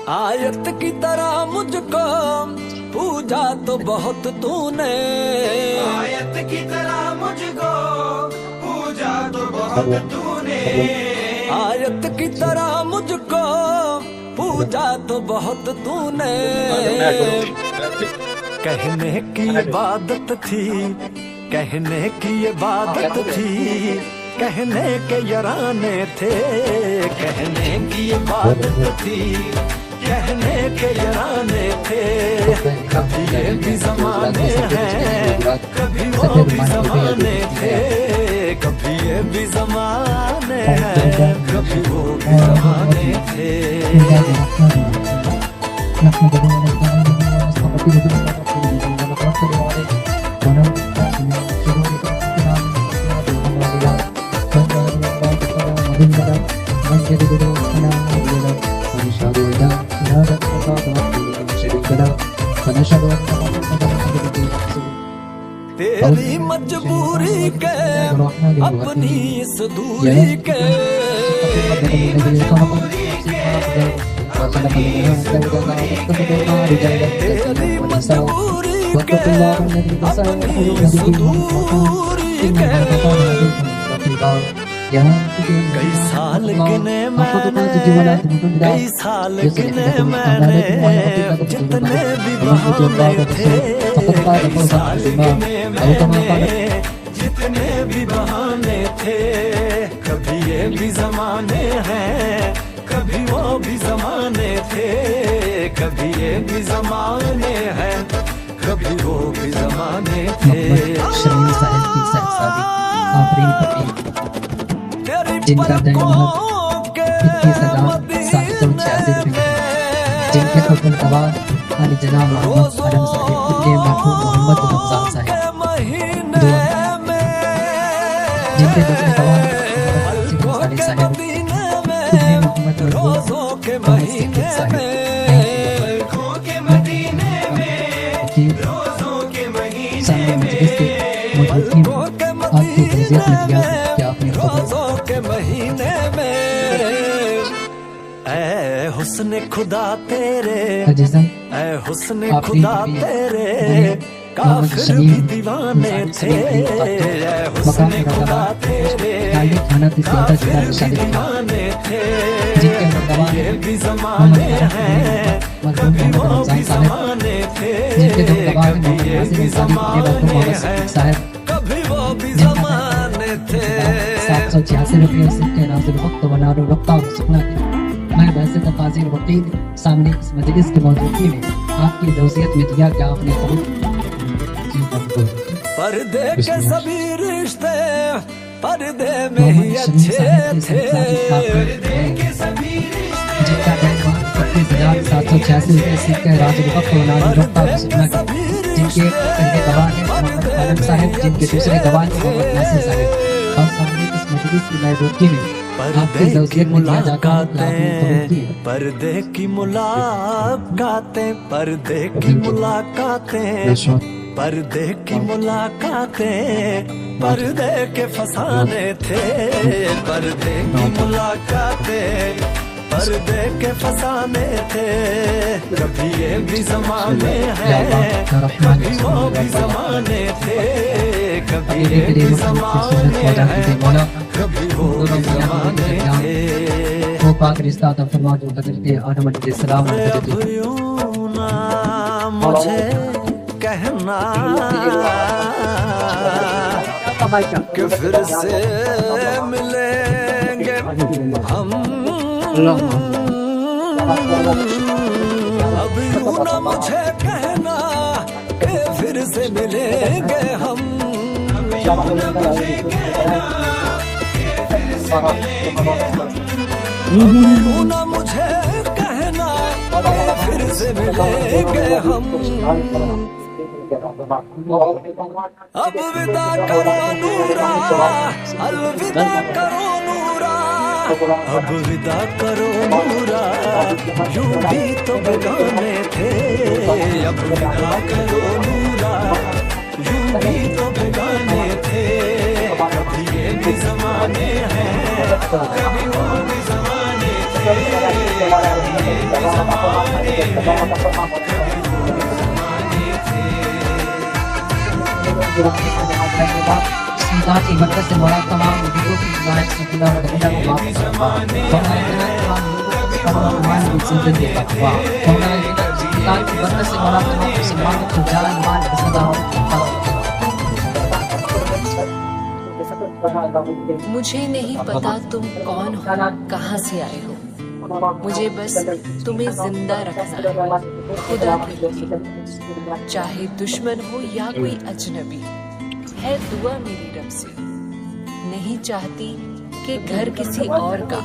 आयत की तरह मुझको पूजा तो बहुत तूने, आयत की तरह मुझको पूजा तो बहुत तूने, आयत की तरह मुझको पूजा तो बहुत तूने। कहने की इबादत थी, कहने की इबादत थी, कहने के यराने थे, कहने की इबादत थी, कहने के यराने थे। कभी ये भी ज़माने हैं, कभी वो भी ज़माने थे, कभी ये भी ज़माने हैं, कभी वो भी ज़माने थे। तेरी मजबूरी के अपनी इस दूरी के, तेरी मजबूरी के अपनी इस दूरी के, तेरी मजबूरी के अपनी इस दूरी के। कई साल गिने मैंने, कई साल गिने मैंने, जितने भी बहाने थे, कई साल गिने मैंने, जितने भी बहाने थे। कभी ये भी ज़माने हैं, कभी वो भी ज़माने थे, कभी ये भी ज़माने हैं, कभी वो भी ज़माने थे। जिनका दरमहल इक्कीस हजार 786 रुपये, जिनके हुक्म गवाह अली जनाब मोहम्मद आदम साहिब इब्ने मरहूम मोहम्मद रमजान साहिब, जिनके हुक्म गवाह अली साहिब इब्ने मोहम्मद रमजान के महीने में, सामने मजलिस के मौजूदगी में आपकी तज़कियत में दिया कि आपने रोज़ों के महीने में। ऐ हुस्न खुदा तेरे, ऐ हुस्न खुदा तेरे, काफिर भी दीवाने थे। ऐ हुस्न खुदा तेरे, काफिर भी दीवाने थे। ये भी ज़माने हैं, कभी वो भी ज़माने थे, कभी ये भी ज़माने हैं, कभी वो भी ज़माने थे। 786 रुपये सिक्के नाज़िल वक्त बनारो रफ्ता सुखना की मैं वैसे तकाज़ीर वकील सामने इस मजलिस की मौजूदगी में आपकी ज़ौसियत में दिया कि आपने पर्दे के सभी रिश्ते पर्दे में ही अच्छे थे, पर्दे के सभी रिश्ते, जिनका दरबार 31,786 रुपये सिक्के नाज़िल वक्त बनारो रफ्ता सुखना की, जिनके पहले गवाह हैं मोहम्मद आलम साहब, जिनके दूसरे गवाह मोहम्मद नासिर साहब, और सामने इस मजलिस की मौजूदगी में आपकी ज़ौसियत में दिया जाता है कि आपने पर्दे की मुलाकातें, पर्दे की मुलाकातें, पर्दे की मुलाकातें, पर्दे के फसाने थे। पर्दे की मुलाकातें, पर्दे के फसाने थे। कभी ये भी ज़माने हैं, कभी वो भी ज़माने थे, कभी ये भी ज़माने हैं, कभी वो भी ज़माने थे। वो पाक रिश्ता अता फरमा जो हज़रत आदम अलैहिस्सलाम मुझे कहना कि फिर से मिलेंगे हम, अब यूं ना मुझे कहना कि फिर से मिलेंगे हम, यूं ना मुझे कहना कि फिर से मिलेंगे हम, यूं ना मुझे कहना कि फिर से मिलेंगे हम। अब विदा करो नूरा, अलविदा करो नूरा, अब विदा करो नूरा, यूं भी तो बेगाने थे। अब विदा करो नूरा, यूं भी तो बेगाने थे। कभी ये भी ज़माने हैं, कभी वो भी ज़माने थे। استمتاع کی برکت سے مراد تمام لوگوں کی ہدایت سے خدا اور گنڈا کو واپس رکھا فرمایا تمام لوگوں کو فرمان کی زندگی رکھا فرمایا استمتاع کی برکت سے مراد تمام مسلمانوں کو جان مال مجھے نہیں پتا تم کون ہو کہاں سے آئے ہو مجھے بس تمہیں زندہ رکھنا ہے خدا کے لیے چاہے دشمن ہو یا کوئی اجنبی ہے دعا میری رب سے نہیں چاہتی کہ گھر کسی اور کا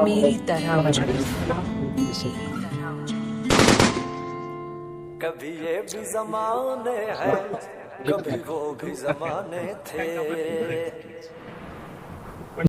میری طرح اجڑے کبھی یہ بھی زمانے ہیں کبھی وہ بھی زمانے تھے